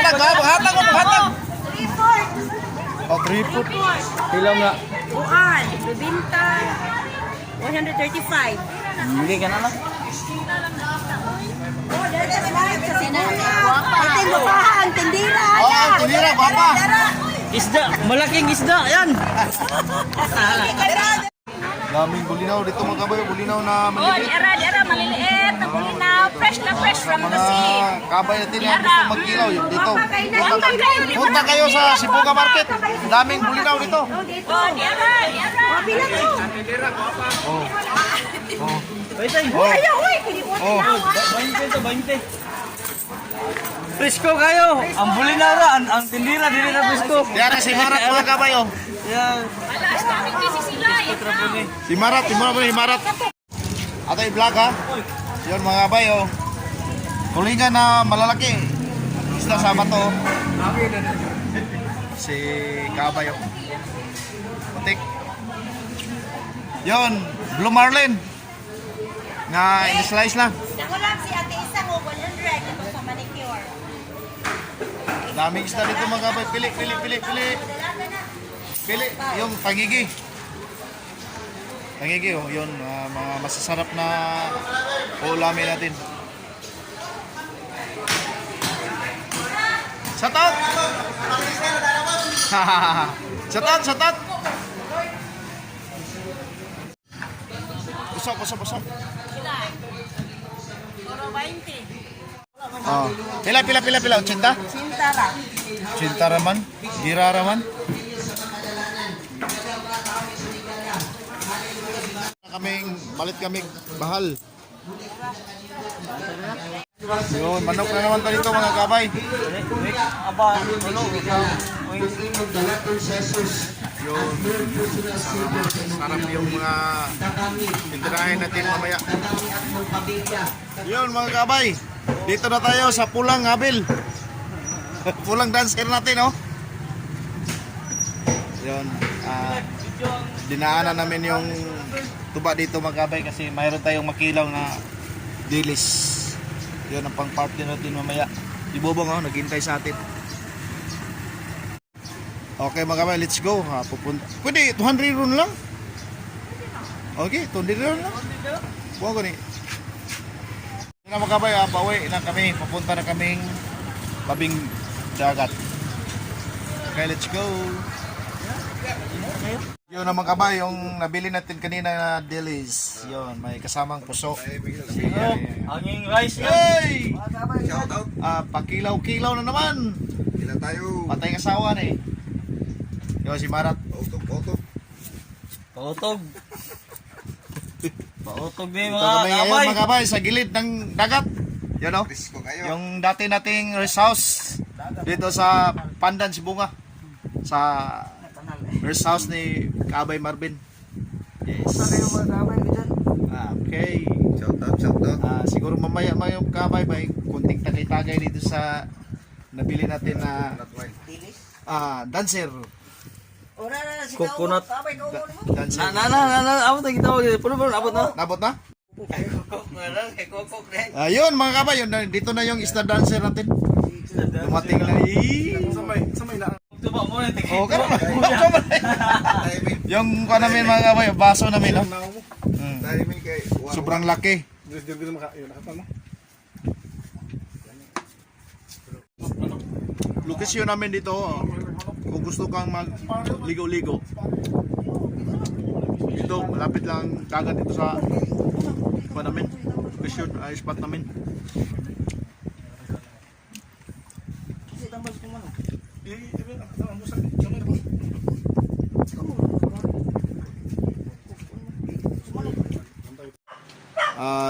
Maghatag ha, maghatag. Report. Oh, 3 foot. Ilaw nga. Buan. Bibinta. 135. Hindi ka na lang. Oh, dito slide sa sinana. Ito yung bukahan. Tindira. Oh, tinira, guwapa. Isda. Malaking isda. Yan. Daming bulinaw dito mga kabayo, bulinaw na Oh, maliliit. diara, maliliit, na bulinaw, fresh na fresh from the sea. Mga kabay natin yan gusto magkilaw yun dito. Punta Punta kayo sa Sibuga Market. Daming bulinaw dito. Oh, diara. Pila to. Oh. Oh. Baitay. Oh. Oh. 20 to, 20. Presko kayo. Ang bulinara, ang tindira, dili na presko. Diyan si Marat mga kabayo. Yan. Alas, daming busy sila. Si Marat, si Marat. Ato i-vlog ha. Yun mga kabayo. Tulingan na malalaki. Isla sa bato. Si kabayo. Putik. Yun, Blue Marlin. Na in-slice lang. Ako lang si Ate Isa mo 100 ito sa manicure. Daming isda dito mga kabayo. Pili. Pili, yung pangigi. Pangigi, oh, yun, mga masasarap na ulamin natin. Satot! Satot! Busok. Puro 20. Oh. Pila, 80? Sintara. Cinta raman, gira raman. Balit kaming bahal. Yun, manok na naman dito mga kabay. Aba, ano? Yun, sarap yung mga tintirahin natin mamaya. Yun mga kabay, dito na tayo sa Pulang Habil. Pulang dancer natin, oh. Yun, dinaanan namin yung tuba dito mga kabay kasi mayroon tayong makilaw na dilis. Yun ang pang party natin mamaya. Ibobong, oh, naghintay sa atin. Okay mga kabay, let's go. Pupunta. Pwede, 200 ron lang. Okay, 200 ron lang. Buwan ko ni. Yun na mga kabay, pauwi na kami. Pupunta na kaming Labing Dagat. Okay, let's go. Yun na mga kabay, yung nabili natin kanina na dilis. Yun, may kasamang puso. Hanging rice yan. Hey! Shout out. Pakilaw-kilaw na naman. Ilan tayo? Patay kasawa na eh. Yun, si Marat. Auto. Pautog. Pautog na yung Ito mga kami ngayon kabay. mga kabay sa gilid ng dagat. Yan o. Presko kayo. Yung dati nating rest house dito sa Pandan, Sibunga. Sa rest house ni Kabay Marvin. Yes. Okay. Shout out. Siguro mamaya yung Kabay may kunting tagay-tagay dito sa nabili natin na dancer. Ora na si Coconut. Kabay ka mo. Dancer. Abot na kita. Puno, abot na. Nabot na? Kokok rin. Ayun mga kabay, yun, dito na yung star dancer natin. Dumating na. Samay na. Tuba mo na. Oh, karon. Yung kuha namin mga kabay, baso namin. No? Timing kay. Sobrang laki. Lokasyon namin dito, kung gusto kang mag-ligo-ligo. Dito, malapit lang dagat dito sa namin. Lokasyon, spot namin.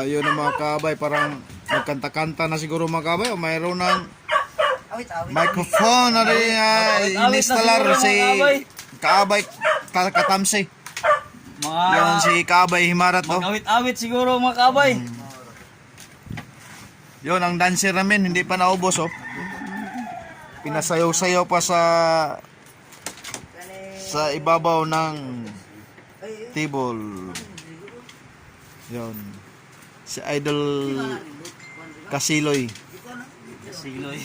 Yun ang mga kabay, parang nagkanta-kanta na siguro mga kabay o mayroon ng microphone na rin installer si Kaabay Katamsi. Yan si Kaabay Himarat to. Mag-awit-awit siguro mga kabay. Yun ang dancer namin, hindi pa naubos oh. Pinasayaw-sayaw pa sa ibabaw ng table. Yun. Si Idol Kasiloy. Siloy.